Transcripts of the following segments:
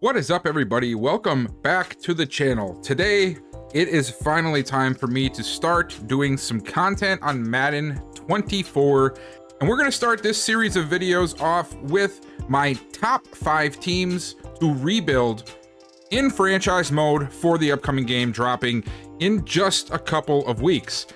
What is up, everybody? Welcome back to the channel. Today, it is finally time for me to start doing some content on Madden 24. And we're going to start this series of videos off with my top 5 teams to rebuild in franchise mode for the upcoming game dropping in just a couple of weeks.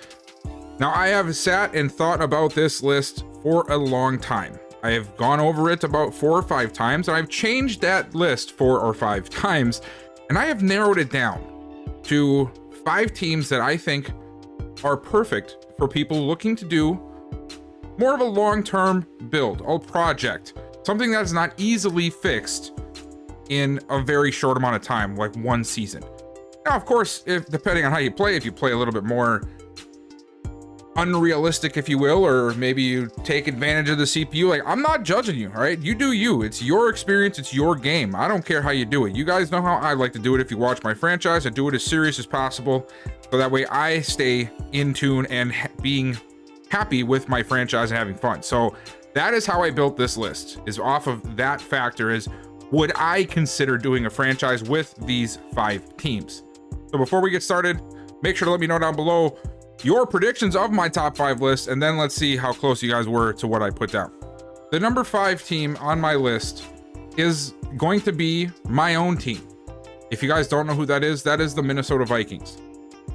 Now, I have sat and thought about this list for a long time. I have gone over it about 4 or 5 times, and I've changed that list 4 or 5 times, and I have narrowed it down to 5 teams that I think are perfect for people looking to do more of a long-term build, a project, something that is not easily fixed in a very short amount of time, like one season. Now, of course, if depending on how you play, if you play a little bit more unrealistic, if you will, or maybe you take advantage of the CPU, like, I'm not judging you, all right? You do you. It's your experience, it's your game. I don't care how you do it. You guys know how I like to do it. If you watch my franchise, I do it as serious as possible, so that way I stay in tune and being happy with my franchise and having fun. So that is how I built this list, is off of that factor, is would I consider doing a franchise with these 5 teams? So before we get started, make sure to let me know down below your predictions of my top 5 list, and then let's see how close you guys were to what I put down. The number 5 team on my list is going to be my own team. If you guys don't know who that is the Minnesota Vikings.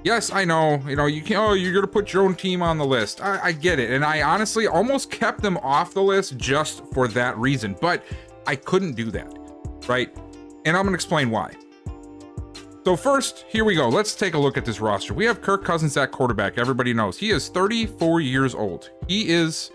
Yes, I know, you can't, oh, you're gonna put your own team on the list. I get it, and I honestly almost kept them off the list just for that reason, but I couldn't do that, right? And I'm gonna explain why. So first, here we go. Let's take a look at this roster. We have Kirk Cousins at quarterback. Everybody knows he is 34 years old. He is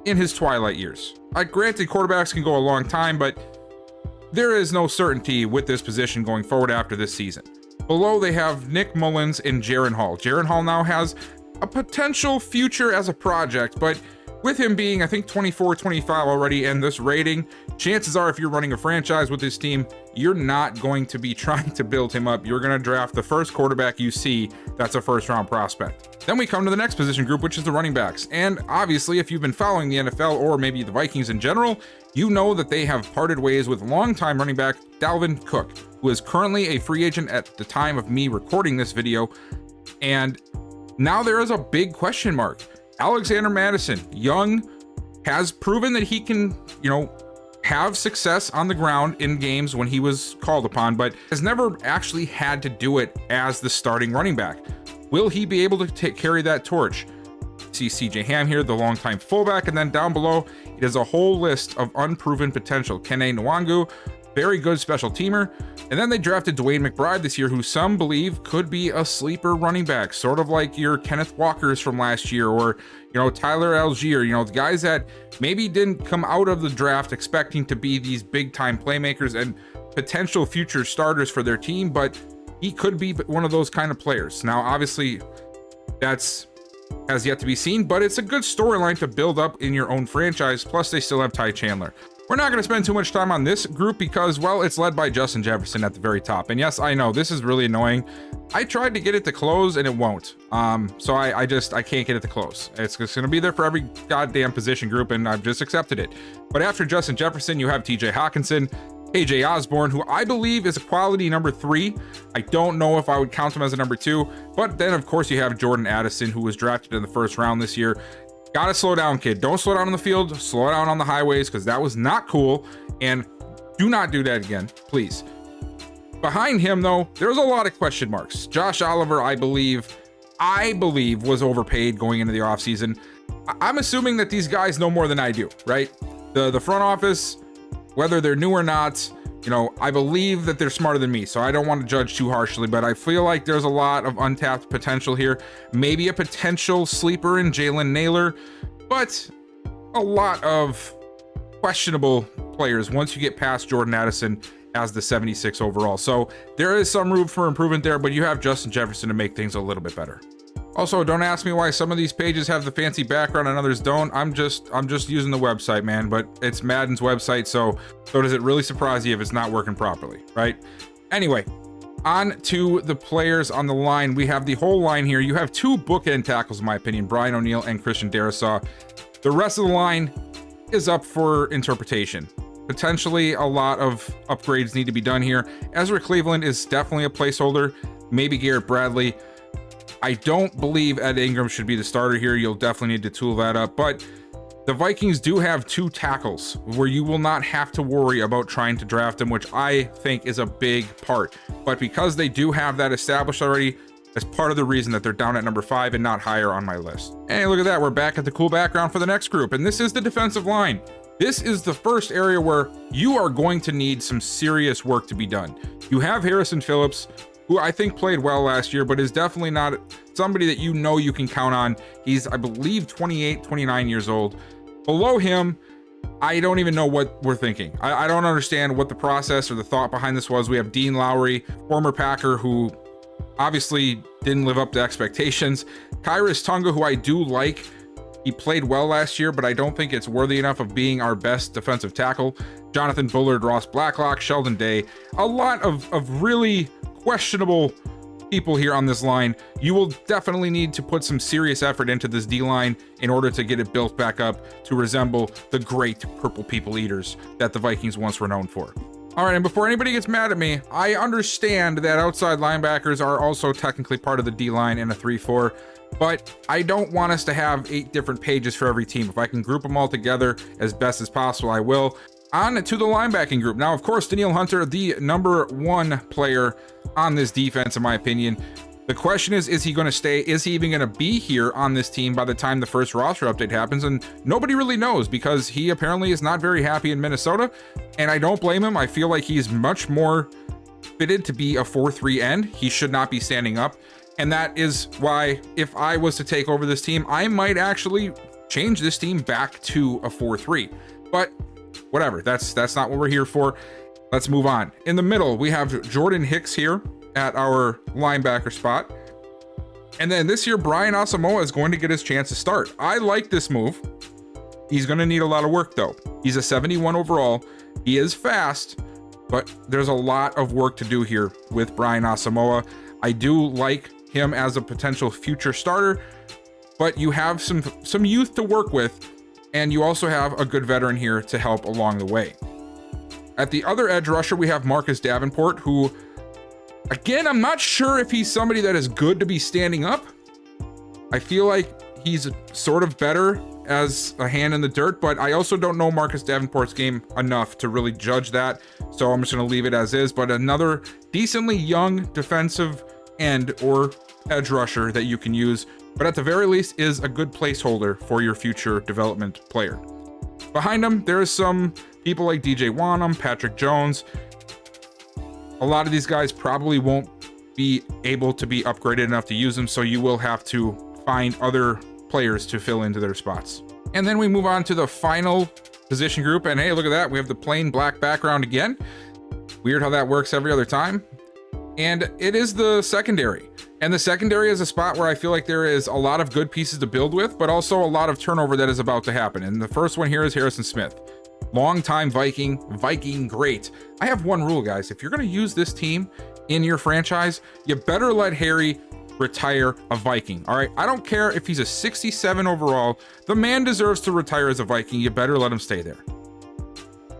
in his twilight years. Granted, quarterbacks can go a long time, but there is no certainty with this position going forward after this season. Below, they have Nick Mullins and Jaren Hall. Jaren Hall now has a potential future as a project, but with him being, I think, 24, 25 already, and this rating, chances are if you're running a franchise with this team, you're not going to be trying to build him up. You're going to draft the first quarterback you see that's a first-round prospect. Then we come to the next position group, which is the running backs. And obviously, if you've been following the NFL or maybe the Vikings in general, you know that they have parted ways with longtime running back Dalvin Cook, who is currently a free agent at the time of me recording this video. And now there is a big question mark. Alexander Madison, young, has proven that he can, have success on the ground in games when he was called upon, but has never actually had to do it as the starting running back. Will he be able to carry that torch? See CJ Ham here, the longtime fullback, and then down below, it is a whole list of unproven potential. Kene Nwangu, very good special teamer. And then they drafted Dwayne McBride this year, who some believe could be a sleeper running back, sort of like your Kenneth Walkers from last year, or, Tyler Algier, the guys that maybe didn't come out of the draft expecting to be these big time playmakers and potential future starters for their team, but he could be one of those kind of players. Now, obviously, has yet to be seen, but it's a good storyline to build up in your own franchise. Plus, they still have Ty Chandler. We're not going to spend too much time on this group because, well, it's led by Justin Jefferson at the very top. And yes, I know this is really annoying. I tried to get it to close and it won't. So I can't get it to close. It's just going to be there for every goddamn position group, and I've just accepted it. But after Justin Jefferson, you have TJ Hawkinson, KJ Osborne, who I believe is a quality number 3. I don't know if I would count him as a number 2. But then, of course, you have Jordan Addison, who was drafted in the first round this year. Gotta slow down, kid. Don't slow down on the field. Slow down on the highways, because that was not cool. And do not do that again, please. Behind him, though, there's a lot of question marks. Josh Oliver, I believe, was overpaid going into the offseason. I'm assuming that these guys know more than I do, right? The front office, whether they're new or not, I believe that they're smarter than me, so I don't want to judge too harshly, but I feel like there's a lot of untapped potential here. Maybe a potential sleeper in Jalen Naylor, but a lot of questionable players once you get past Jordan Addison as the 76 overall. So there is some room for improvement there, but you have Justin Jefferson to make things a little bit better. Also, don't ask me why some of these pages have the fancy background and others don't. I'm just using the website, man, but it's Madden's website, so does it really surprise you if it's not working properly, right? Anyway, on to the players on the line. We have the whole line here. You have 2 bookend tackles, in my opinion, Brian O'Neill and Christian Darrisaw. The rest of the line is up for interpretation. potentially a lot of upgrades need to be done here. Ezra Cleveland is definitely a placeholder, maybe Garrett Bradley. I don't believe Ed Ingram should be the starter here. You'll definitely need to tool that up, but the Vikings do have 2 tackles where you will not have to worry about trying to draft them, which I think is a big part. But because they do have that established already, that's part of the reason that they're down at number 5 and not higher on my list. Hey, look at that. We're back at the cool background for the next group, and this is the defensive line. This is the first area where you are going to need some serious work to be done. You have Harrison Phillips, who I think played well last year, but is definitely not somebody that you know you can count on. He's, I believe, 28, 29 years old. Below him, I don't even know what we're thinking. I don't understand what the process or the thought behind this was. We have Dean Lowry, former Packer, who obviously didn't live up to expectations. Kyrus Tunga, who I do like. He played well last year, but I don't think it's worthy enough of being our best defensive tackle. Jonathan Bullard, Ross Blacklock, Sheldon Day. A lot of really questionable people here on this line. You will definitely need to put some serious effort into this D-line in order to get it built back up to resemble the great purple people eaters that the Vikings once were known for. All right, and before anybody gets mad at me, I understand that outside linebackers are also technically part of the D-line in a 3-4, but I don't want us to have 8 different pages for every team. If I can group them all together as best as possible, I will. On to the linebacking group. Now, of course, Danielle Hunter, the number 1 player on this defense, in my opinion. The question is he going to stay? Is he even going to be here on this team by the time the first roster update happens? And nobody really knows, because he apparently is not very happy in Minnesota, and I don't blame him. I feel like he's much more fitted to be a 4-3 end. He should not be standing up. And that is why, if I was to take over this team, I might actually change this team back to a 4-3. But whatever, that's not what we're here for. Let's move on. In the middle, we have Jordan Hicks here at our linebacker spot. And then this year, Brian Asamoah is going to get his chance to start. I like this move. He's going to need a lot of work, though. He's a 71 overall. He is fast, but there's a lot of work to do here with Brian Asamoah. I do like him as a potential future starter, but you have some youth to work with, and you also have a good veteran here to help along the way. At the other edge rusher, we have Marcus Davenport, who, again, I'm not sure if he's somebody that is good to be standing up. I feel like he's sort of better as a hand in the dirt, but I also don't know Marcus Davenport's game enough to really judge that, so I'm just going to leave it as is. But another decently young defensive end or edge rusher that you can use, but at the very least is a good placeholder for your future development player. Behind him, there's some people like DJ Wanham, Patrick Jones. A lot of these guys probably won't be able to be upgraded enough to use them, so you will have to find other players to fill into their spots. And then we move on to the final position group, and hey, look at that, we have the plain black background again. Weird how that works every other time. And it is the secondary. And the secondary is a spot where I feel like there is a lot of good pieces to build with, but also a lot of turnover that is about to happen. And the first one here is Harrison Smith. Longtime Viking great. I have one rule, guys. If you're going to use this team in your franchise, you better let Harry retire a Viking. All right, I don't care if he's a 67 overall. The man deserves to retire as a Viking. You better let him stay there.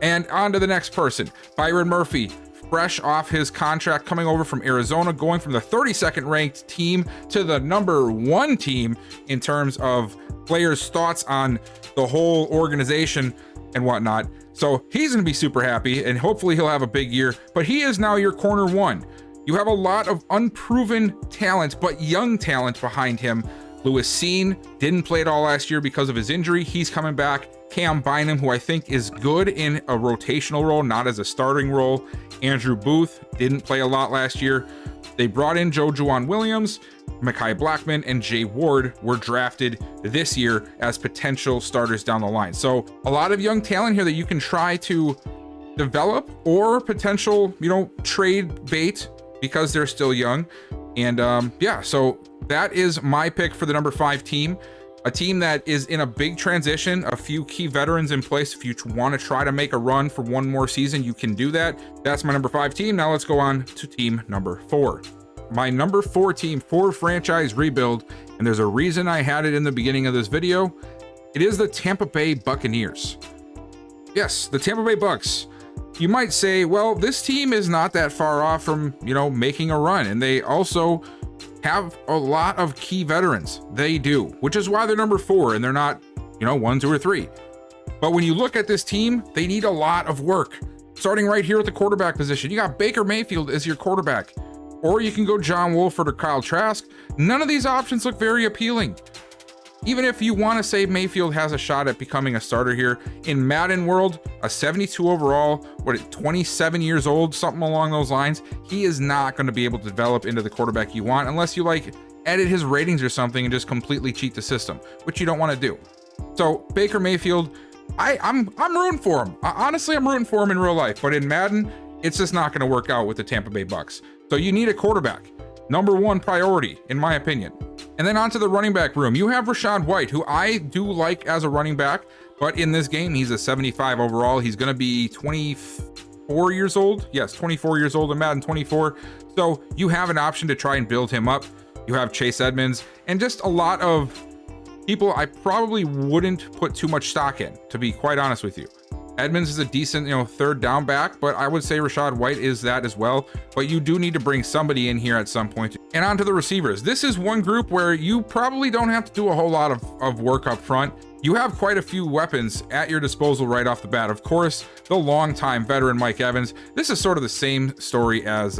And on to the next person, Byron Murphy. Fresh off his contract, coming over from Arizona, going from the 32nd ranked team to the number 1 team in terms of players' thoughts on the whole organization and whatnot. So he's going to be super happy, and hopefully he'll have a big year, but he is now your corner 1. You have a lot of unproven talent, but young talent behind him. Lewis Seen didn't play at all last year because of his injury. He's coming back. Cam Bynum, who I think is good in a rotational role, not as a starting role. Andrew Booth didn't play a lot last year. They brought in Joe Juwan Williams, Mekhi Blackman, and Jay Ward were drafted this year as potential starters down the line. So a lot of young talent here that you can try to develop or potential, trade bait because they're still young. And yeah, so that is my pick for the number 5 team. A team that is in a big transition, a few key veterans in place. If you want to try to make a run for one more season, you can do that. That's my number 5 team. Now let's go on to team number 4. My number 4 team for franchise rebuild, and there's a reason I had it in the beginning of this video. It is the Tampa Bay Buccaneers. Yes, the Tampa Bay Bucks. You might say, well, this team is not that far off from, making a run. And they also have a lot of key veterans. They do, which is why they're number 4 and they're not, 1, 2, or 3. But when you look at this team, they need a lot of work. Starting right here at the quarterback position, you got Baker Mayfield as your quarterback. Or you can go John Wolford or Kyle Trask. None of these options look very appealing. Even if you want to say Mayfield has a shot at becoming a starter here, in Madden world, a 72 overall, 27 years old, something along those lines, he is not going to be able to develop into the quarterback you want unless you edit his ratings or something and just completely cheat the system, which you don't want to do. So Baker Mayfield, I'm rooting for him. Honestly, I'm rooting for him in real life, but in Madden, it's just not going to work out with the Tampa Bay Bucks. So you need a quarterback. Number 1 priority, in my opinion. And then onto the running back room. You have Rachaad White, who I do like as a running back, but in this game, he's a 75 overall. He's going to be 24 years old. Yes, 24 years old in Madden 24. So you have an option to try and build him up. You have Chase Edmonds and just a lot of people I probably wouldn't put too much stock in, to be quite honest with you. Edmonds is a decent, third down back, but I would say Rachaad White is that as well. But you do need to bring somebody in here at some point. And on to the receivers. This is one group where you probably don't have to do a whole lot of work up front. You have quite a few weapons at your disposal right off the bat. Of course, the longtime veteran Mike Evans. This is sort of the same story as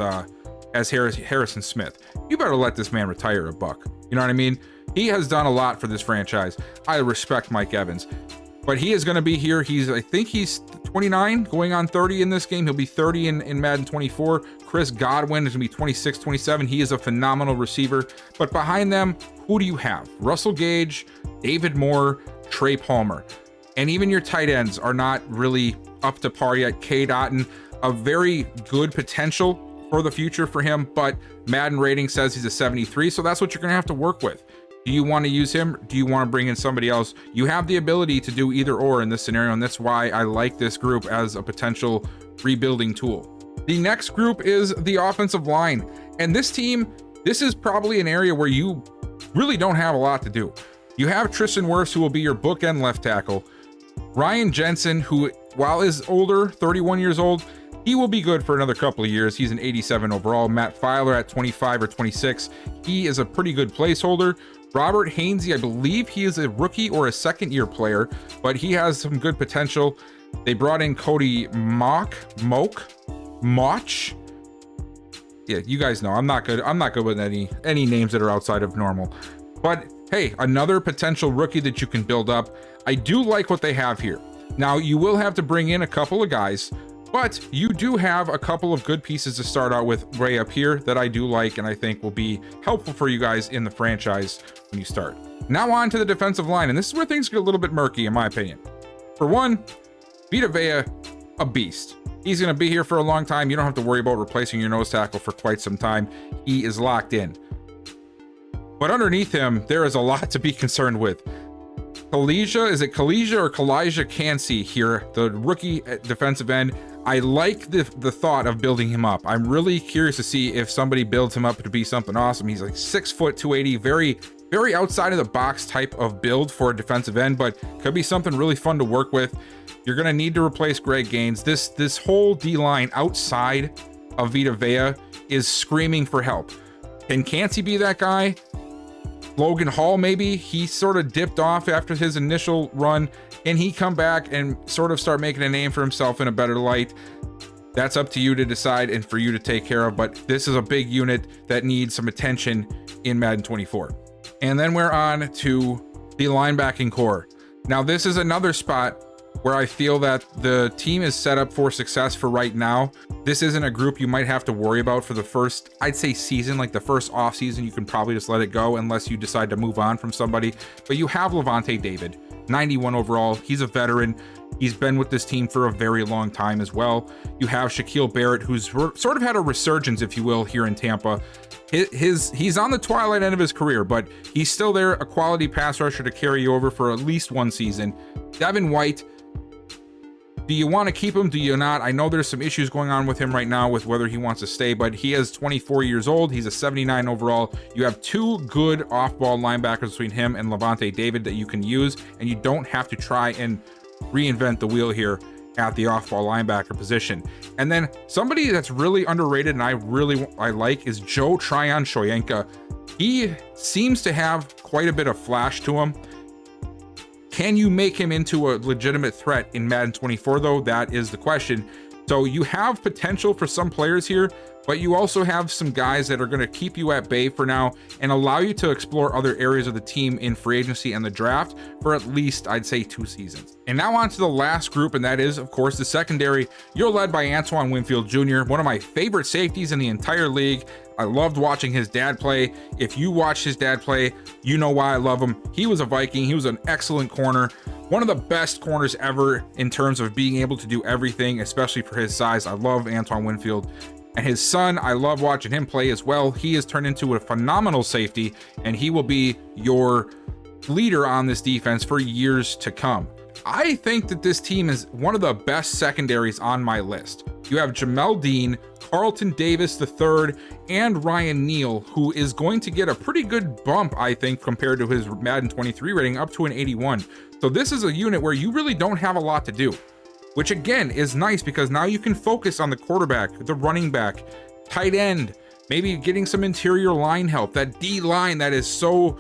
Harrison Smith. You better let this man retire a buck. You know what I mean? He has done a lot for this franchise. I respect Mike Evans. But he is going to be here. I think he's 29, going on 30 in this game. He'll be 30 in Madden 24. Chris Godwin is going to be 26, 27. He is a phenomenal receiver. But behind them, who do you have? Russell Gage, David Moore, Trey Palmer. And even your tight ends are not really up to par yet. Cade Otton, a very good potential for the future for him, but Madden rating says he's a 73, so that's what you're going to have to work with. Do you want to use him? Do you want to bring in somebody else? You have the ability to do either or in this scenario, and that's why I like this group as a potential rebuilding tool. The next group is the offensive line. And this team, this is probably an area where you really don't have a lot to do. You have Tristan Wirfs, who will be your bookend left tackle. Ryan Jensen, who, while is older, 31 years old, he will be good for another couple of years. He's an 87 overall. Matt Filer at 25 or 26. He is a pretty good placeholder. Robert Hainsey, I believe he is a rookie or a second-year player, but he has some good potential. They brought in Cody Moch. Yeah, you guys know I'm not good. I'm not good with any names that are outside of normal. But hey, another potential rookie that you can build up. I do like what they have here. Now you will have to bring in a couple of guys, but you do have a couple of good pieces to start out with way up here that I do like and I think will be helpful for you guys in the franchise when you start. Now on to the defensive line, and this is where things get a little bit murky in my opinion. For one, Vita Vea, a beast. He's going to be here for a long time. You don't have to worry about replacing your nose tackle for quite some time. He is locked in. But underneath him, there is a lot to be concerned with. Kalijah Cansey here, the rookie defensive end. I like the thought of building him up. I'm really curious to see if somebody builds him up to be something awesome. He's like 6 foot 280, very outside of the box type of build for a defensive end, but could be something really fun to work with. You're gonna need to replace Greg Gaines. This whole D-line outside of Vita Vea is screaming for help. Can Cansey be that guy? Logan Hall, maybe? He sort of dipped off after his initial run. Can he come back and sort of start making a name for himself in a better light? That's up to you to decide and for you to take care of, but this is a big unit that needs some attention in Madden 24. And then we're on to the linebacking core. Now, this is another spot where I feel that the team is set up for success for right now. This isn't a group you might have to worry about for the first, I'd say season, like the first off season. You can probably just let it go unless you decide to move on from somebody. But you have Lavonte David, 91 overall. He's a veteran. He's been with this team for a very long time as well. You have Shaquille Barrett, who's sort of had a resurgence, if you will, here in Tampa. He's on the twilight end of his career, but he's still there, a quality pass rusher to carry you over for at least one season. Devin White, do you want to keep him? Do you not? I know there's some issues going on with him right now with whether he wants to stay, but he is 24 years old. He's a 79 overall. You have two good off-ball linebackers between him and Lavonte David that you can use, and you don't have to try and reinvent the wheel here. at the off-ball linebacker position. And then somebody that's really underrated and I like is Joe Tryon-Shoyinka. He seems to have quite a bit of flash to him. Can you make him into a legitimate threat in Madden 24 though? That is the question. So you have potential for some players here, but you also have some guys that are going to keep you at bay for now and allow you to explore other areas of the team in free agency and the draft for at least, I'd say, 2 seasons. And now on to the last group, and that is, of course, the secondary. You're led by Antoine Winfield Jr., one of my favorite safeties in the entire league. I loved watching his dad play. If you watch his dad play, you know why I love him. He was a Viking. He was an excellent corner. One of the best corners ever in terms of being able to do everything, especially for his size. I love Antoine Winfield. And his son, I love watching him play as well. He has turned into a phenomenal safety, and he will be your leader on this defense for years to come. I think that this team is one of the best secondaries on my list. You have Jamel Dean, Carlton Davis III, and Ryan Neal, who is going to get a pretty good bump, I think, compared to his Madden 23 rating, up to an 81. So this is a unit where you really don't have a lot to do, which again is nice because now you can focus on the quarterback, the running back, tight end, maybe getting some interior line help. That D line that is so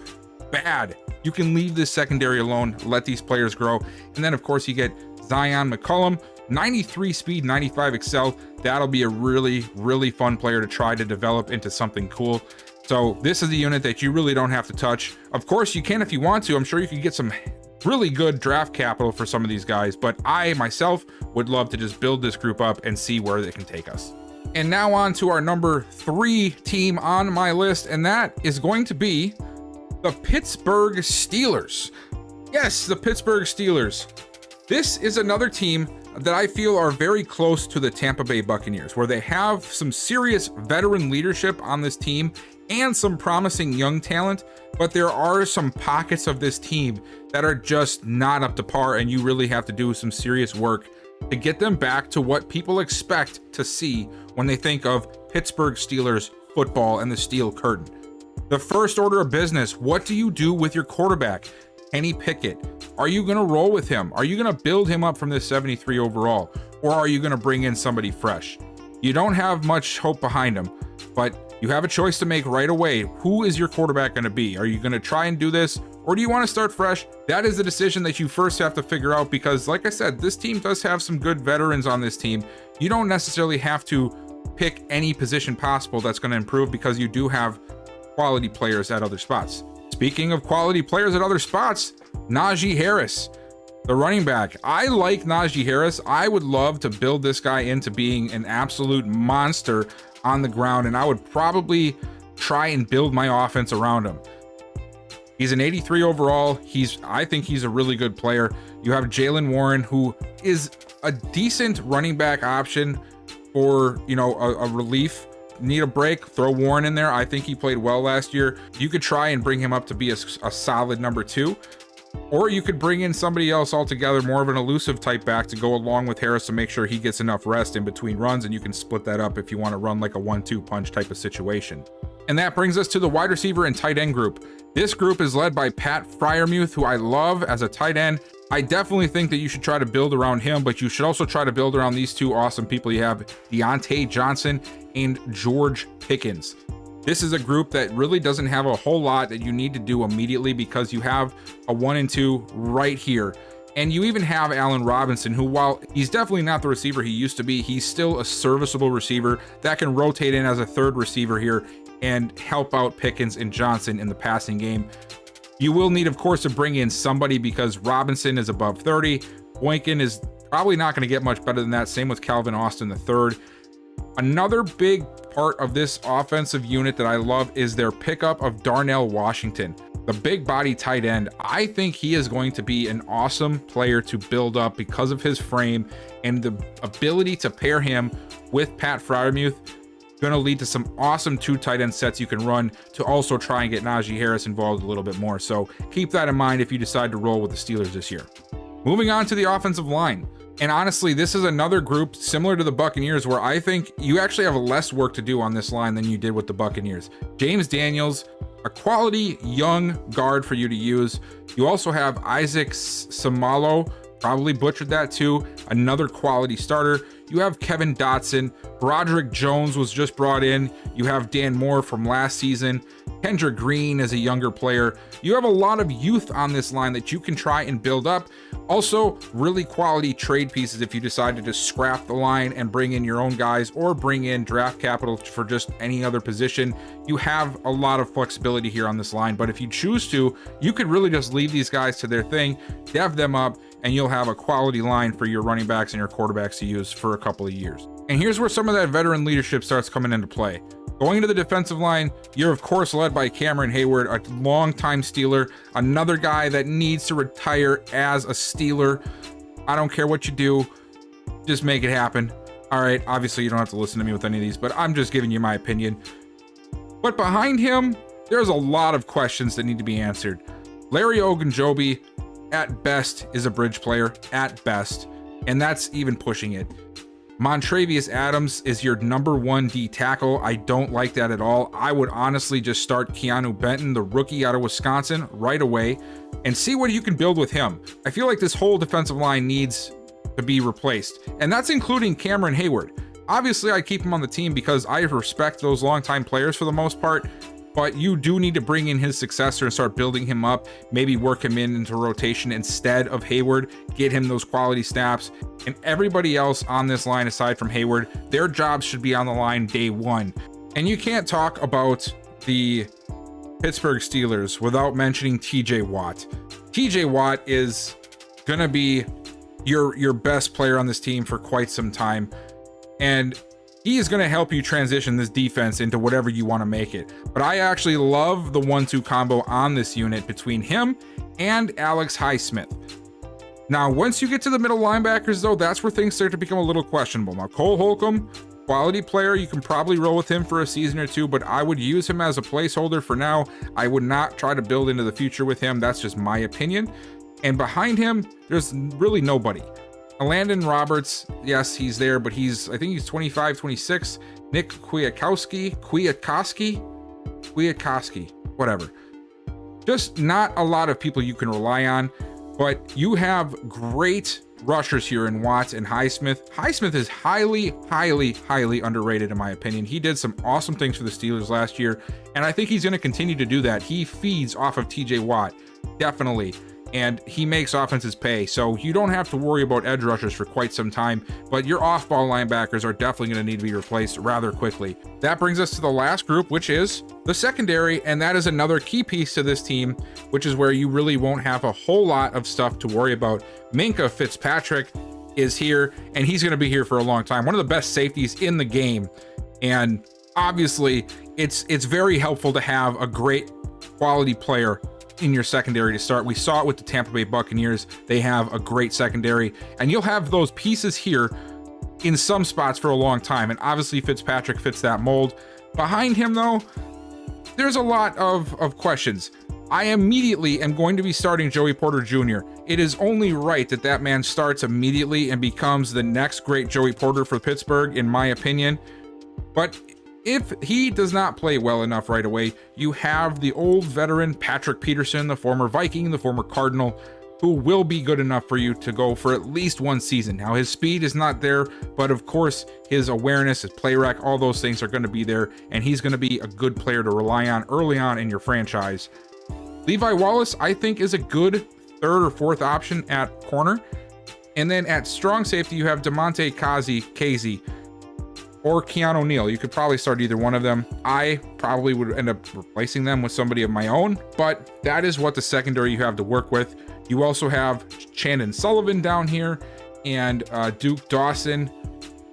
bad. You can leave this secondary alone, let these players grow. And then of course you get Zion McCollum, 93 speed, 95 excel. That'll be a really, really fun player to try to develop into something cool. So this is a unit that you really don't have to touch. Of course you can if you want to. I'm sure you can get some really good draft capital for some of these guys, but I myself would love to just build this group up and see where they can take us. And now on to our number 3 team on my list, and that is going to be the Pittsburgh Steelers. Yes, the Pittsburgh Steelers. This is another team that I feel are very close to the Tampa Bay Buccaneers, where they have some serious veteran leadership on this team and some promising young talent, but there are some pockets of this team that are just not up to par, and you really have to do some serious work to get them back to what people expect to see when they think of Pittsburgh Steelers football and the Steel Curtain. The first order of business, what do you do with your quarterback, Kenny Pickett? Are you going to roll with him? Are you going to build him up from this 73 overall? Or are you going to bring in somebody fresh? You don't have much hope behind him, but you have a choice to make right away. Who is your quarterback going to be? Are you going to try and do this, or do you want to start fresh? That is the decision that you first have to figure out, because like I said, this team does have some good veterans on this team. You don't necessarily have to pick any position possible that's going to improve, because you do have quality players at other spots. Speaking of quality players at other spots, Najee Harris, the running back. I like Najee Harris. I would love to build this guy into being an absolute monster on the ground, and I would probably try and build my offense around him. He's an 83 overall. I think he's a really good player. You have Jaylen Warren, who is a decent running back option for, a relief. Need a break, throw Warren in there. I think he played well last year. You could try and bring him up to be a solid number 2, or you could bring in somebody else altogether, more of an elusive type back to go along with Harris to make sure he gets enough rest in between runs, and you can split that up if you want to run like a 1-2 punch type of situation. And that brings us to the wide receiver and tight end group. This group is led by Pat Freiermuth, who I love as a tight end. I definitely think that you should try to build around him, but you should also try to build around these two awesome people. You have Deontay Johnson and George Pickens. This is a group that really doesn't have a whole lot that you need to do immediately, because you have a 1 and 2 right here. And you even have Allen Robinson, who, while he's definitely not the receiver he used to be, he's still a serviceable receiver that can rotate in as a third receiver here and help out Pickens and Johnson in the passing game. You will need, of course, to bring in somebody, because Robinson is above 30. Boykin is probably not going to get much better than that. Same with Calvin Austin III. Another big part of this offensive unit that I love is their pickup of Darnell Washington, the big body tight end. I think he is going to be an awesome player to build up because of his frame and the ability to pair him with Pat Freiermuth. Going to lead to some awesome 2 tight end sets you can run to also try and get Najee Harris involved a little bit more. So keep that in mind if you decide to roll with the Steelers this year. Moving on to the offensive line. And honestly, this is another group similar to the Buccaneers, where I think you actually have less work to do on this line than you did with the Buccaneers. James Daniels, a quality young guard for you to use. You also have Isaac Samalo, probably butchered that too. Another quality starter. You have Kevin Dotson. Broderick Jones was just brought in. You have Dan Moore from last season. Kendra Green is a younger player. You have a lot of youth on this line that you can try and build up. Also, really quality trade pieces if you decide to just scrap the line and bring in your own guys or bring in draft capital for just any other position. You have a lot of flexibility here on this line, but if you choose to, you could really just leave these guys to their thing, dev them up, and you'll have a quality line for your running backs and your quarterbacks to use for a couple of years. And here's where some of that veteran leadership starts coming into play. Going to the defensive line, you're of course led by Cameron Hayward, a longtime Steeler, another guy that needs to retire as a Steeler. I don't care what you do, just make it happen. All right, obviously you don't have to listen to me with any of these, but I'm just giving you my opinion. But behind him, there's a lot of questions that need to be answered. Larry Ogunjobi, at best, is a bridge player, at best, and that's even pushing it. Montravius Adams is your number 1 D tackle. I don't like that at all. I would honestly just start Keanu Benton, the rookie out of Wisconsin, right away and see what you can build with him. I feel like this whole defensive line needs to be replaced, and that's including Cameron Hayward. Obviously, I keep him on the team because I respect those longtime players for the most part, but you do need to bring in his successor and start building him up, maybe work him into rotation instead of Hayward, get him those quality snaps. And everybody else on this line aside from Hayward, their jobs should be on the line day one. And you can't talk about the Pittsburgh Steelers without mentioning TJ Watt. TJ Watt is gonna be your best player on this team for quite some time, and he is going to help you transition this defense into whatever you want to make it. But I actually love the 1-2 combo on this unit between him and Alex Highsmith. Now, once you get to the middle linebackers, though, that's where things start to become a little questionable. Now, Cole Holcomb, quality player, you can probably roll with him for a season or two, but I would use him as a placeholder for now. I would not try to build into the future with him. That's just my opinion. And behind him, there's really nobody. Landon Roberts, yes, he's there, but I think he's 25, 26. Nick Kwiatkowski, whatever. Just not a lot of people you can rely on, but you have great rushers here in Watts and Highsmith. Highsmith is highly, highly, highly underrated in my opinion. He did some awesome things for the Steelers last year, and I think he's going to continue to do that. He feeds off of TJ Watt, definitely. And he makes offenses pay, so you don't have to worry about edge rushers for quite some time, but your off-ball linebackers are definitely going to need to be replaced rather quickly. That brings us to the last group, which is the secondary, and that is another key piece to this team, which is where you really won't have a whole lot of stuff to worry about. Minkah Fitzpatrick is here, and he's going to be here for a long time. One of the best safeties in the game, and obviously it's very helpful to have a great quality player in your secondary to start. We saw it with the Tampa Bay Buccaneers. They have a great secondary, and you'll have those pieces here in some spots for a long time, and obviously Fitzpatrick fits that mold. Behind him, though, there's a lot of questions. I immediately am going to be starting Joey Porter Jr. It is only right that that man starts immediately and becomes the next great Joey Porter for Pittsburgh, in my opinion. But if he does not play well enough right away, you have the old veteran Patrick Peterson, the former Viking, the former Cardinal, who will be good enough for you to go for at least one season. Now, his speed is not there, but of course, his awareness, his play rec, all those things are going to be there, and he's going to be a good player to rely on early on in your franchise. Levi Wallace, I think, is a good third or fourth option at corner. And then at strong safety, you have DeMonte Casey, or Keanu Neal. You could probably start either one of them. I probably would end up replacing them with somebody of my own, but that is what the secondary you have to work with. You also have Chandon Sullivan down here, and Duke Dawson,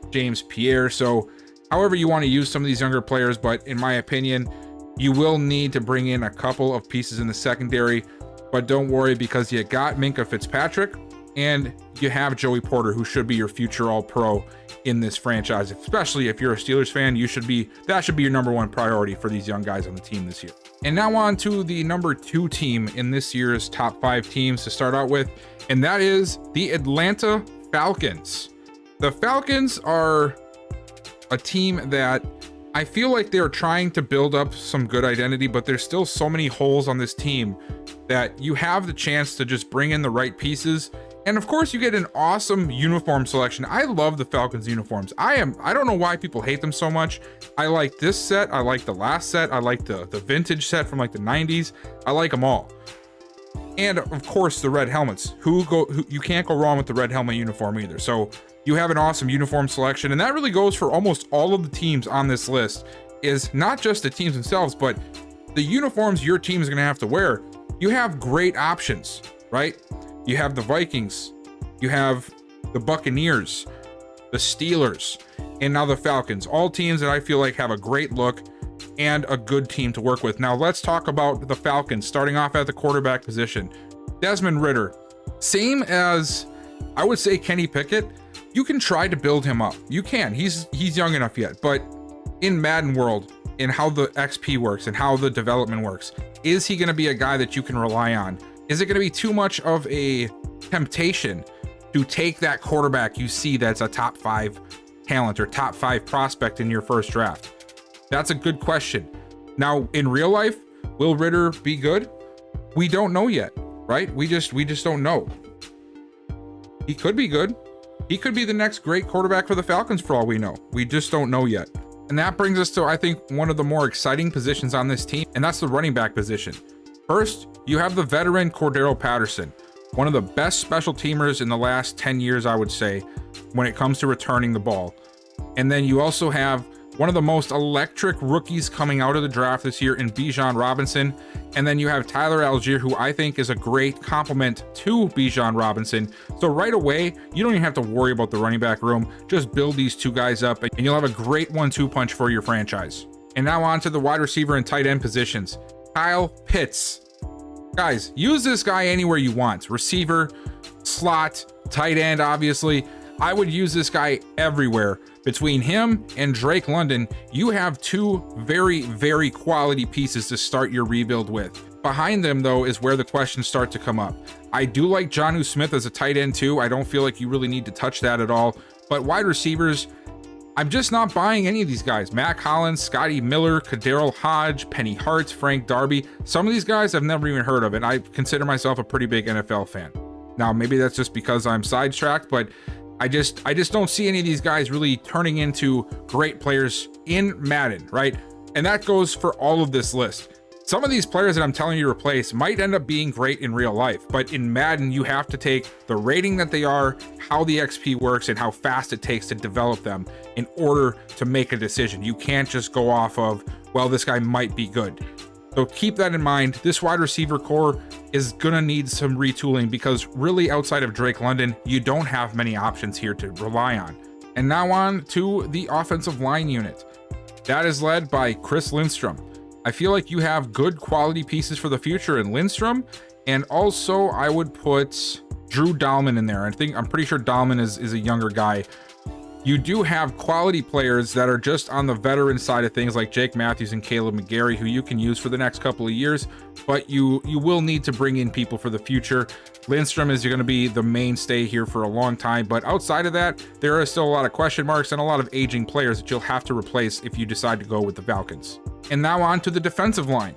James Pierre. So however you want to use some of these younger players, but in my opinion, you will need to bring in a couple of pieces in the secondary, but don't worry because you got Minkah Fitzpatrick and you have Joey Porter, who should be your future All-Pro in this franchise. Especially if you're a Steelers fan, that should be your number one priority for these young guys on the team this year. And now on to the number 2 team in this year's top 5 teams to start out with, and that is the Atlanta Falcons. The Falcons are a team that I feel like they're trying to build up some good identity, but there's still so many holes on this team that you have the chance to just bring in the right pieces And of course, you get an awesome uniform selection. I love the Falcons uniforms. I don't know why people hate them so much. I like this set. I like the last set. I like the vintage set from like the 90s. I like them all. And of course, the red helmets. You can't go wrong with the red helmet uniform either. So you have an awesome uniform selection. And that really goes for almost all of the teams on this list, is not just the teams themselves, but the uniforms your team is going to have to wear. You have great options, right? You have the Vikings, you have the Buccaneers, the Steelers, and now the Falcons. All teams that I feel like have a great look and a good team to work with. Now let's talk about the Falcons, starting off at the quarterback position. Desmond Ridder, same as I would say Kenny Pickett. You can try to build him up. You can. He's young enough yet, but in Madden world, in how the XP works and how the development works, is he going to be a guy that you can rely on? Is it going to be too much of a temptation to take that quarterback you see that's a top 5 talent or top 5 prospect in your first draft? That's a good question. Now, in real life, will Ridder be good? We don't know yet, right? We just don't know. He could be good. He could be the next great quarterback for the Falcons for all we know. We just don't know yet. And that brings us to, I think, one of the more exciting positions on this team, and that's the running back position. First, you have the veteran Cordero Patterson, one of the best special teamers in the last 10 years, I would say, when it comes to returning the ball. And then you also have one of the most electric rookies coming out of the draft this year in Bijan Robinson. And then you have Tyler Algier, who I think is a great complement to Bijan Robinson. So right away, you don't even have to worry about the running back room. Just build these two guys up and you'll have a great 1-2 punch for your franchise. And now on to the wide receiver and tight end positions. Kyle Pitts. Guys, use this guy anywhere you want. Receiver, slot, tight end, obviously. I would use this guy everywhere. Between him and Drake London, you have two very, very quality pieces to start your rebuild with. Behind them, though, is where the questions start to come up. I do like Jonnu Smith as a tight end, too. I don't feel like you really need to touch that at all. But wide receivers, I'm just not buying any of these guys. Mac Hollins, Scotty Miller, Kaderil Hodge, Penny Hart, Frank Darby. Some of these guys I've never even heard of, and I consider myself a pretty big NFL fan. Now, maybe that's just because I'm sidetracked, but I just don't see any of these guys really turning into great players in Madden, right? And that goes for all of this list. Some of these players that I'm telling you to replace might end up being great in real life, but in Madden, you have to take the rating that they are, how the XP works, and how fast it takes to develop them in order to make a decision. You can't just go off of, well, this guy might be good. So keep that in mind. This wide receiver core is gonna need some retooling because really outside of Drake London, you don't have many options here to rely on. And now on to the offensive line unit. That is led by Chris Lindstrom. I feel like you have good quality pieces for the future in Lindstrom, and also I would put Drew Dahlman in there. I'm pretty sure Dahlman is a younger guy. You do have quality players that are just on the veteran side of things like Jake Matthews and Caleb McGarry, who you can use for the next couple of years, but you will need to bring in people for the future. Lindstrom is going to be the mainstay here for a long time, but outside of that, there are still a lot of question marks and a lot of aging players that you'll have to replace if you decide to go with the Falcons. And now on to the defensive line.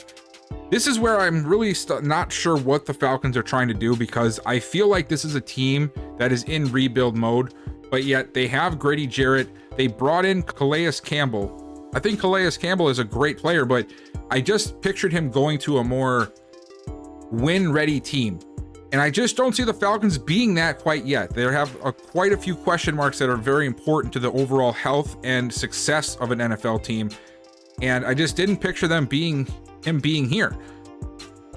This is where I'm really not sure what the Falcons are trying to do, because I feel like this is a team that is in rebuild mode, but yet they have Grady Jarrett. They brought in Calais Campbell. I think Calais Campbell is a great player, but I just pictured him going to a more win-ready team. And I just don't see the Falcons being that quite yet. They have quite a few question marks that are very important to the overall health and success of an NFL team. And I just didn't picture them being here.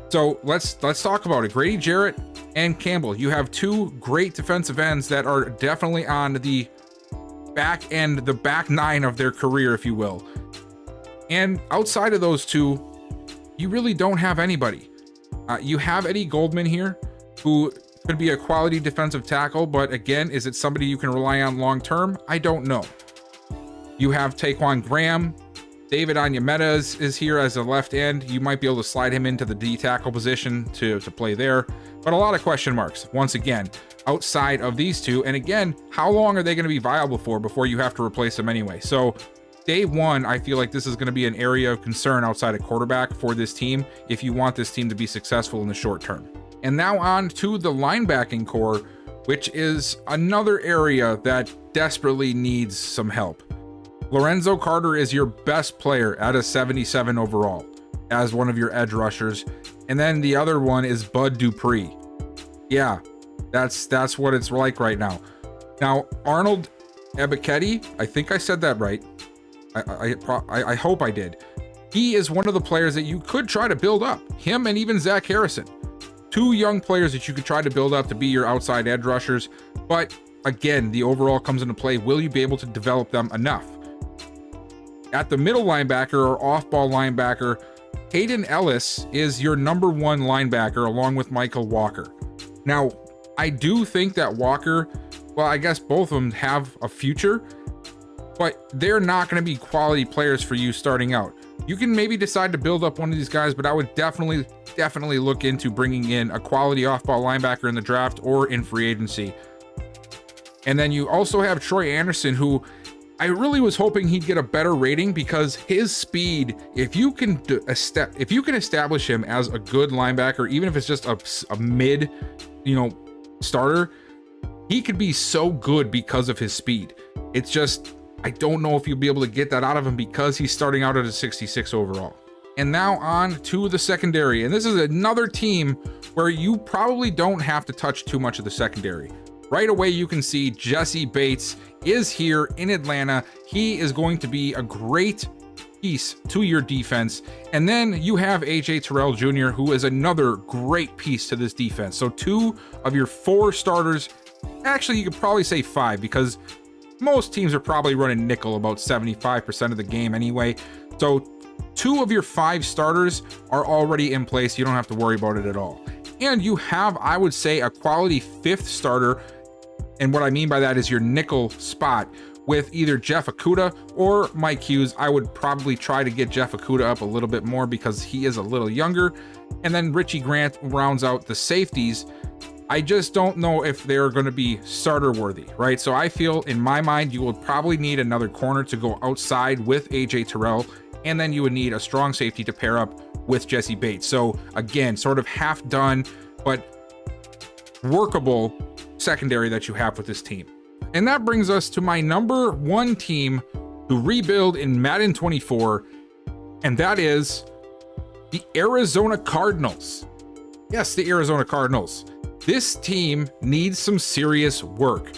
So let's talk about it. Grady Jarrett and Campbell. You have two great defensive ends that are definitely on the back end, the back nine of their career, if you will. And outside of those two, you really don't have anybody. You have Eddie Goldman here, who could be a quality defensive tackle, but again, is it somebody you can rely on long term? I don't know. You have Taquan Graham. David Onyemeta is here as a left end. You might be able to slide him into the D tackle position to play there, but a lot of question marks once again outside of these two. And again, how long are they going to be viable for before you have to replace them anyway? So day one, I feel like this is going to be an area of concern outside of quarterback for this team if you want this team to be successful in the short term. And now on to the linebacking core, which is another area that desperately needs some help. Lorenzo Carter is your best player at a 77 overall as one of your edge rushers. And then the other one is Bud Dupree. Yeah, that's what it's like right now. Now, Arnold Ebiketie, I think I said that right. I hope I did. He is one of the players that you could try to build up. Him and even Zach Harrison. Two young players that you could try to build up to be your outside edge rushers. But again, the overall comes into play. Will you be able to develop them enough? At the middle linebacker or off-ball linebacker, Hayden Ellis is your number one linebacker along with Michael Walker. Now, I do think that Walker, well, I guess both of them have a future, but they're not going to be quality players for you starting out. You can maybe decide to build up one of these guys, but I would definitely look into bringing in a quality off-ball linebacker in the draft or in free agency. And then you also have Troy Anderson, who I really was hoping he'd get a better rating because his speed, if you can establish him as a good linebacker, even if it's just a mid, starter, he could be so good because of his speed. It's just, I don't know if you'll be able to get that out of him because he's starting out at a 66 overall. And now on to the secondary. And this is another team where you probably don't have to touch too much of the secondary. Right away, you can see Jesse Bates is here in Atlanta. He is going to be a great piece to your defense. And then you have AJ Terrell Jr., who is another great piece to this defense. So 2 of your 4 starters, actually you could probably say 5 because most teams are probably running nickel about 75% of the game anyway. So 2 of your 5 starters are already in place. You don't have to worry about it at all. And you have, I would say, a quality 5th starter. And what I mean by that is your nickel spot with either Jeff Okudah or Mike Hughes. I would probably try to get Jeff Okudah up a little bit more because he is a little younger. And then Richie Grant rounds out the safeties. I just don't know if they're going to be starter worthy, right? So I feel in my mind, you will probably need another corner to go outside with AJ Terrell. And then you would need a strong safety to pair up with Jesse Bates. So again, sort of half done, but workable secondary that you have with this team. And that brings us to my number 1 team to rebuild in Madden 24, and that is the Arizona Cardinals. Yes, the Arizona Cardinals. This team needs some serious work.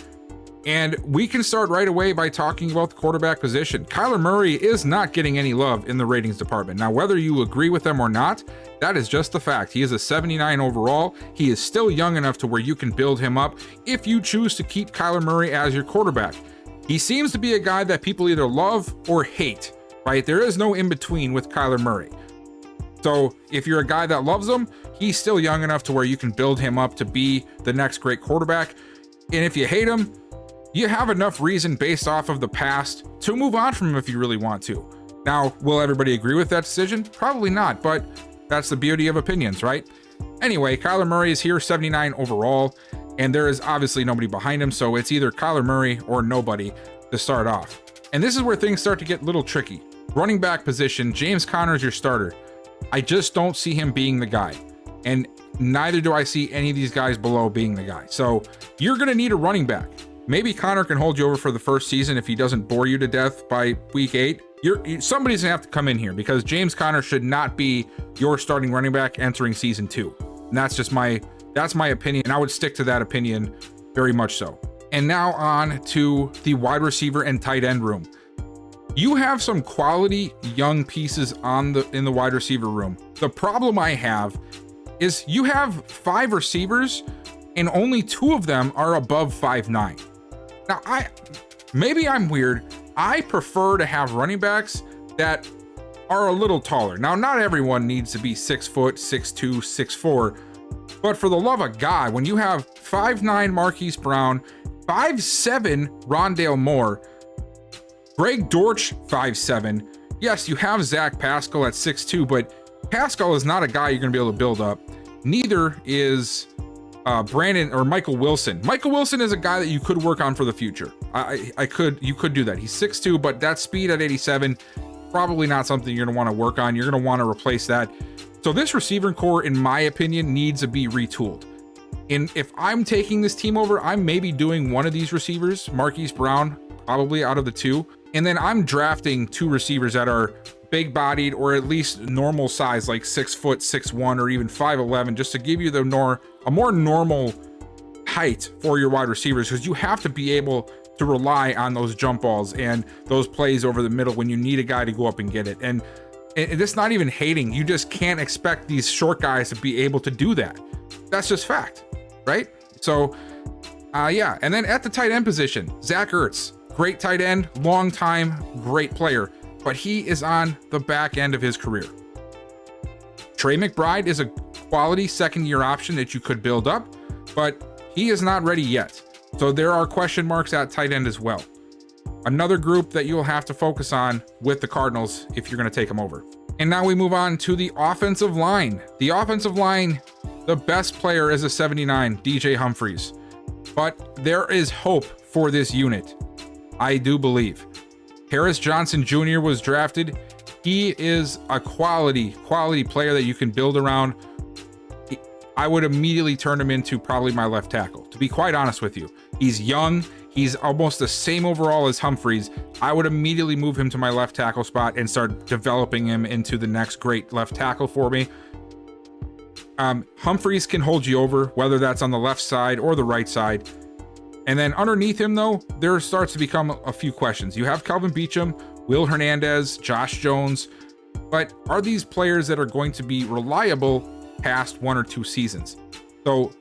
And we can start right away by talking about the quarterback position. Kyler Murray is not getting any love in the ratings department. Now, whether you agree with them or not, that is just the fact. He is a 79 overall. He is still young enough to where you can build him up if you choose to keep Kyler Murray as your quarterback. He seems to be a guy that people either love or hate, right? There is no in between with Kyler Murray. So if you're a guy that loves him, he's still young enough to where you can build him up to be the next great quarterback. And if you hate him, you have enough reason based off of the past to move on from him if you really want to. Now, will everybody agree with that decision? Probably not, but that's the beauty of opinions, right? Anyway, Kyler Murray is here, 79 overall, and there is obviously nobody behind him, so it's either Kyler Murray or nobody to start off. And this is where things start to get a little tricky. Running back position, James Conner is your starter. I just don't see him being the guy. And neither do I see any of these guys below being the guy. So you're going to need a running back. Maybe Connor can hold you over for the first season if he doesn't bore you to death by week 8. Somebody's gonna have to come in here because James Conner should not be your starting running back entering season 2. And that's my opinion, and I would stick to that opinion very much so. And now on to the wide receiver and tight end room. You have some quality young pieces in the wide receiver room. The problem I have is you have 5 receivers and only 2 of them are above 5'9". Now, maybe I'm weird. I prefer to have running backs that are a little taller. Now, not everyone needs to be 6 foot, 6'2", 6'4", but for the love of God, when you have 5'9" Marquise Brown, 5'7" Rondale Moore, Greg Dortch 5'7". Yes, you have Zach Pascal at 6'2", but Pascal is not a guy you're going to be able to build up. Neither is Brandon or Michael Wilson. Michael Wilson is a guy that you could work on for the future. You could do that. He's 6'2", but that speed at 87, probably not something you're going to want to work on. You're going to want to replace that. So this receiving core, in my opinion, needs to be retooled. And if I'm taking this team over, I'm maybe doing one of these receivers, Marquise Brown, probably out of the two. And then I'm drafting 2 receivers that are big bodied or at least normal size, like 6 foot, 6'1", or even 5'11", just to give you a more normal height for your wide receivers, because you have to be able to rely on those jump balls and those plays over the middle when you need a guy to go up and get it. And it's not even hating. You just can't expect these short guys to be able to do that. That's just fact, right? So, yeah. And then at the tight end position, Zach Ertz, great tight end, long time, great player, but he is on the back end of his career. Trey McBride is a quality second-year option that you could build up, but he is not ready yet. So there are question marks at tight end as well. Another group that you'll have to focus on with the Cardinals if you're going to take them over. And now we move on to the offensive line. The offensive line, the best player is a 79, DJ Humphries. But there is hope for this unit. I do believe. Harris Johnson Jr. was drafted. He is a quality player that you can build around. I would immediately turn him into probably my left tackle, to be quite honest with you. He's young. He's almost the same overall as Humphries. I would immediately move him to my left tackle spot and start developing him into the next great left tackle for me. Humphries can hold you over, whether that's on the left side or the right side. And then underneath him, though, there starts to become a few questions. You have Kelvin Beachum, Will Hernandez, Josh Jones, but are these players that are going to be reliable past 1 or 2 seasons? So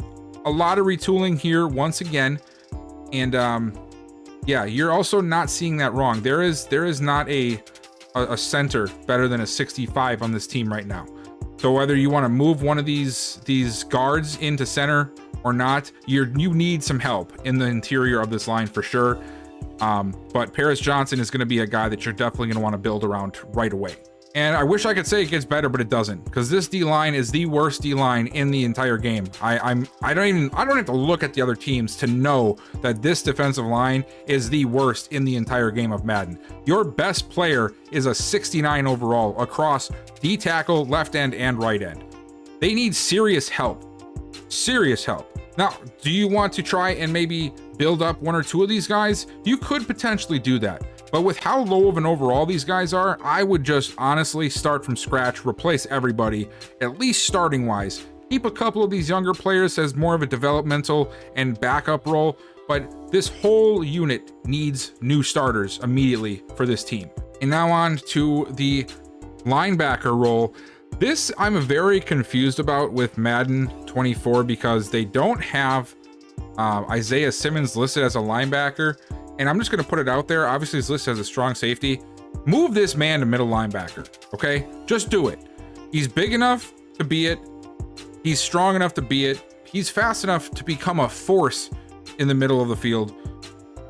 a lot of retooling here once again. And yeah, you're also not seeing that wrong. There is not a center better than a 65 on this team right now. So whether you want to move one of these guards into center or not, you need some help in the interior of this line for sure. But Paris Johnson is going to be a guy that you're definitely going to want to build around right away. And I wish I could say it gets better, but it doesn't, because this D-line is the worst D-line in the entire game. I don't have to look at the other teams to know that this defensive line is the worst in the entire game of Madden. Your best player is a 69 overall across D tackle, left end, and right end. They need serious help. Serious help. Now, do you want to try and maybe build up 1 or 2 of these guys? You could potentially do that. But with how low of an overall these guys are, I would just honestly start from scratch, replace everybody, at least starting wise. Keep a couple of these younger players as more of a developmental and backup role, but this whole unit needs new starters immediately for this team. And now on to the linebacker role. This I'm very confused about with Madden 24 because they don't have Isaiah Simmons listed as a linebacker. And I'm just going to put it out there. Obviously, he's listed as a strong safety. Move this man to middle linebacker, okay? Just do it. He's big enough to be it. He's strong enough to be it. He's fast enough to become a force in the middle of the field.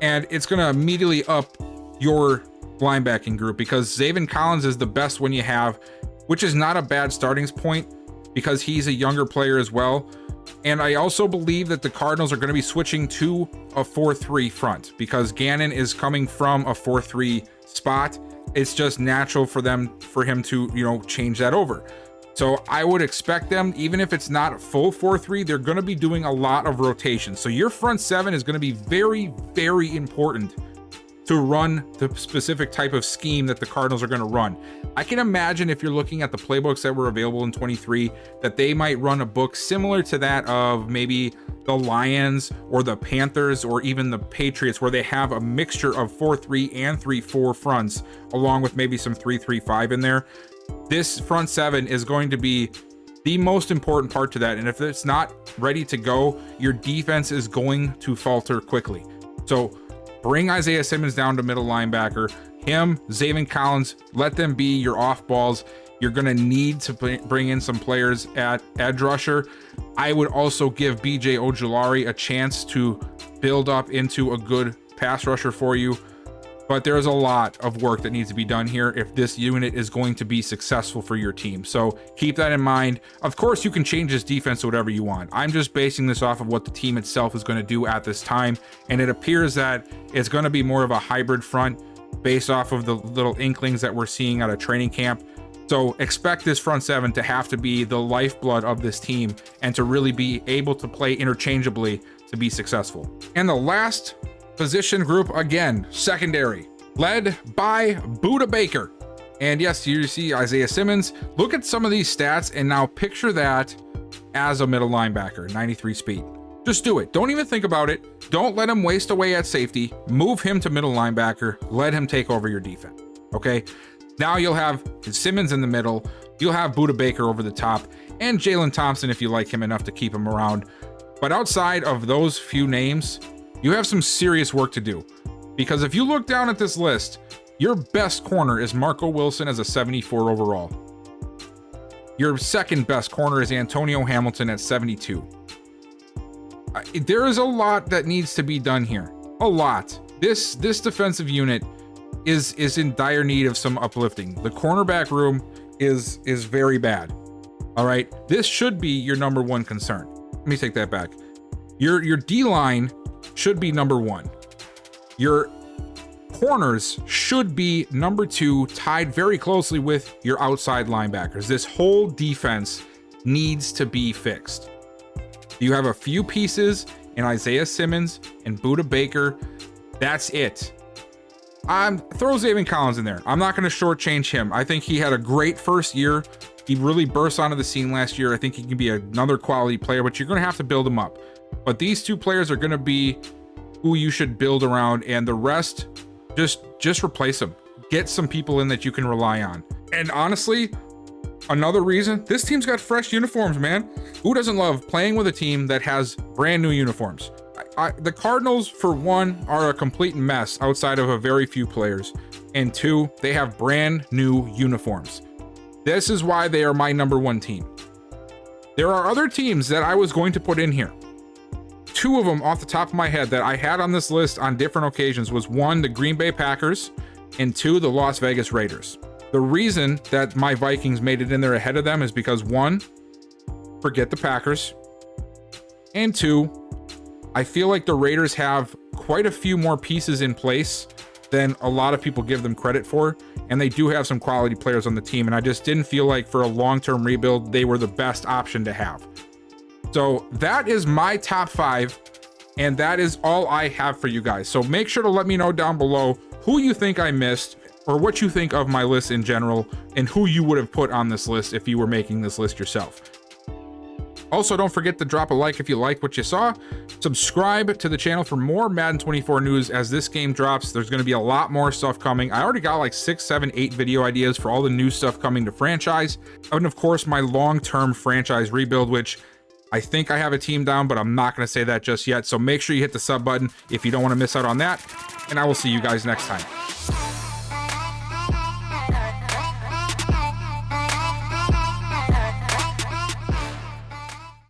And it's going to immediately up your linebacking group because Zaven Collins is the best one you have, which is not a bad starting point because he's a younger player as well. And I also believe that the Cardinals are going to be switching to a 4-3 front because Gannon is coming from a 4-3 spot. It's just natural for him to, change that over. So I would expect them, even if it's not full 4-3, they're going to be doing a lot of rotation. So your front 7 is going to be very, very important to run the specific type of scheme that the Cardinals are going to run. I can imagine if you're looking at the playbooks that were available in 23, that they might run a book similar to that of maybe the Lions or the Panthers or even the Patriots, where they have a mixture of 4-3 and 3-4 fronts, along with maybe some 3-3-5 in there. This front 7 is going to be the most important part to that. And if it's not ready to go, your defense is going to falter quickly. So bring Isaiah Simmons down to middle linebacker. Him, Zaven Collins, let them be your off balls. You're going to need to bring in some players at edge rusher. I would also give BJ Ojulari a chance to build up into a good pass rusher for you. But there's a lot of work that needs to be done here if this unit is going to be successful for your team. So keep that in mind. Of course, you can change this defense to whatever you want. I'm just basing this off of what the team itself is going to do at this time. And it appears that it's going to be more of a hybrid front based off of the little inklings that we're seeing out of training camp. So expect this front seven to have to be the lifeblood of this team and to really be able to play interchangeably to be successful. And the last position group, again, secondary, led by Buda Baker. And yes, you see Isaiah Simmons. Look at some of these stats and now picture that as a middle linebacker, 93 speed. Just do it. Don't even think about it. Don't let him waste away at safety. Move him to middle linebacker. Let him take over your defense. Okay? Now you'll have Simmons in the middle. You'll have Buda Baker over the top and Jalen Thompson if you like him enough to keep him around. But outside of those few names, you have some serious work to do. Because if you look down at this list, your best corner is Marco Wilson as a 74 overall. Your second best corner is Antonio Hamilton at 72. There is a lot that needs to be done here. A lot. This defensive unit is in dire need of some uplifting. The cornerback room is very bad. All right. This should be your number one concern. Let me take that back. Your D-line should be number one. Your corners should be number two, tied very closely with your outside linebackers. This whole defense needs to be fixed. You have a few pieces in Isaiah Simmons and Buda Baker. That's it. Throw Zaven Collins in there. I'm not going to shortchange him. I think he had a great first year. He really burst onto the scene last year. I think he can be another quality player, but you're going to have to build him up. But these two players are going to be who you should build around, and the rest, just replace them. Get some people in that you can rely on. And honestly, another reason, this team's got fresh uniforms, man. Who doesn't love playing with a team that has brand new uniforms? The Cardinals, for one, are a complete mess outside of a very few players. And two, they have brand new uniforms. This is why they are my number one team. There are other teams that I was going to put in here. Two of them off the top of my head that I had on this list on different occasions was one, the Green Bay Packers, and two, the Las Vegas Raiders. The reason that my Vikings made it in there ahead of them is because one, forget the Packers, and two, I feel like the Raiders have quite a few more pieces in place than a lot of people give them credit for, and they do have some quality players on the team, and I just didn't feel like for a long-term rebuild, they were the best option to have. So that is my top five, and that is all I have for you guys. So make sure to let me know down below who you think I missed, or what you think of my list in general, and who you would have put on this list if you were making this list yourself. Also, don't forget to drop a like if you like what you saw. Subscribe to the channel for more Madden 24 news as this game drops. There's going to be a lot more stuff coming. I already got like 6, 7, 8 video ideas for all the new stuff coming to franchise. And of course, my long-term franchise rebuild, which I think I have a team down, but I'm not going to say that just yet. So make sure you hit the sub button if you don't want to miss out on that. And I will see you guys next time.